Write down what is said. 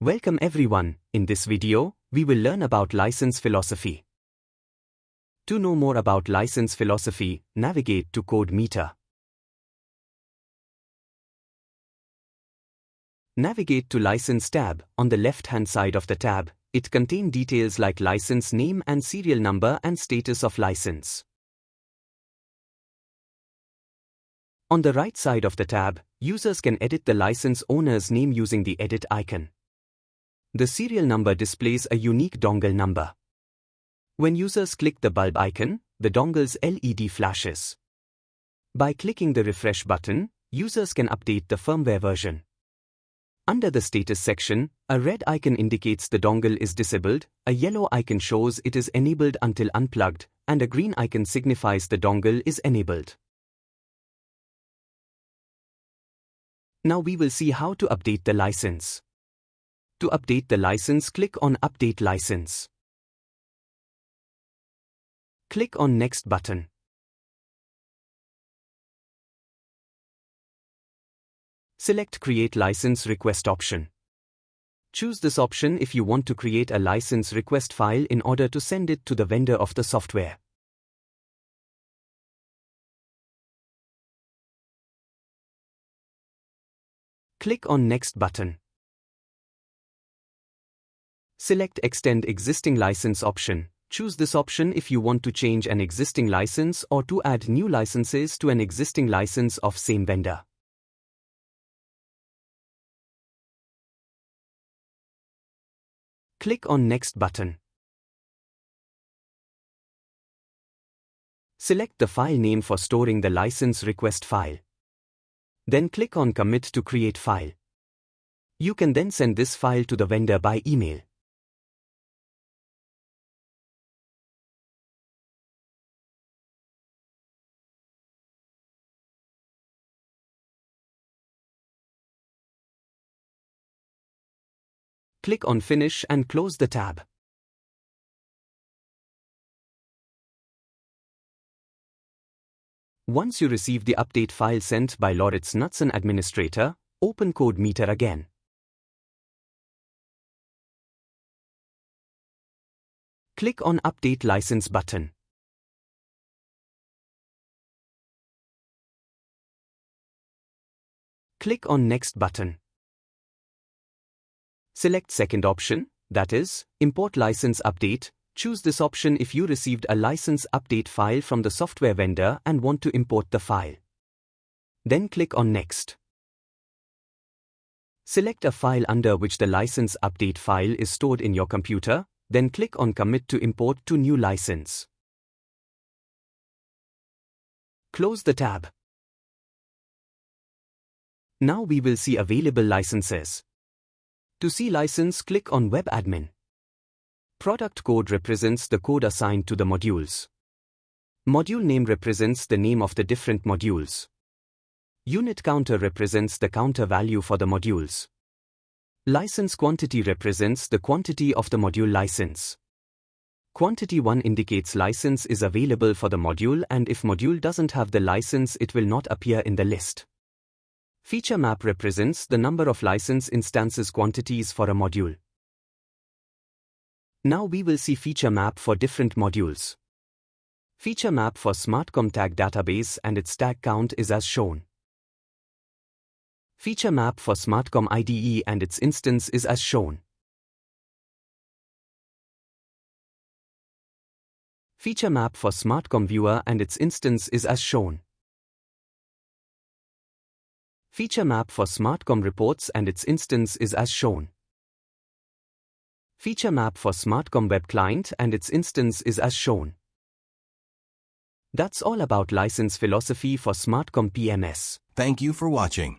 Welcome everyone. In this video, we will learn about license philosophy. To know more about license philosophy, navigate to Code Meter. Navigate to License tab. On the left-hand side of the tab, it contains details like license name and serial number and status of license. On the right side of the tab, users can edit the license owner's name using the edit icon. The serial number displays a unique dongle number. When users click the bulb icon, the dongle's LED flashes. By clicking the refresh button, users can update the firmware version. Under the status section, a red icon indicates the dongle is disabled, a yellow icon shows it is enabled until unplugged, and a green icon signifies the dongle is enabled. Now we will see how to update the license. To update the license, click on Update License. Click on Next button. Select Create License Request option. Choose this option if you want to create a license request file in order to send it to the vendor of the software. Click on Next button. Select Extend Existing License option. Choose this option if you want to change an existing license or to add new licenses to an existing license of same vendor. Click on Next button. Select the file name for storing the license request file. Then click on Commit to create file. You can then send this file to the vendor by email. Click on Finish and close the tab. Once you receive the update file sent by Lauritz Knudsen administrator, open Code Meter again. Click on Update License button. Click on Next button. Select second option, that is, Import License Update. Choose this option if you received a license update file from the software vendor and want to import the file. Then click on Next. Select a file under which the license update file is stored in your computer, then click on Commit to import to new license. Close the tab. Now we will see available licenses. To see license, click on Web Admin. Product code represents the code assigned to the modules. Module name represents the name of the different modules. Unit counter represents the counter value for the modules. License quantity represents the quantity of the module license. Quantity 1 indicates license is available for the module, and if module doesn't have the license, it will not appear in the list. Feature map represents the number of license instances quantities for a module. Now we will see feature map for different modules. Feature map for SmartComm tag database and its tag count is as shown. Feature map for SmartComm IDE and its instance is as shown. Feature map for SmartComm viewer and its instance is as shown. Feature map for SmartComm reports and its instance is as shown. Feature map for SmartComm Webclan and its instance is as shown. That's all about license philosophy for SmartComm PMS. Thank you for watching.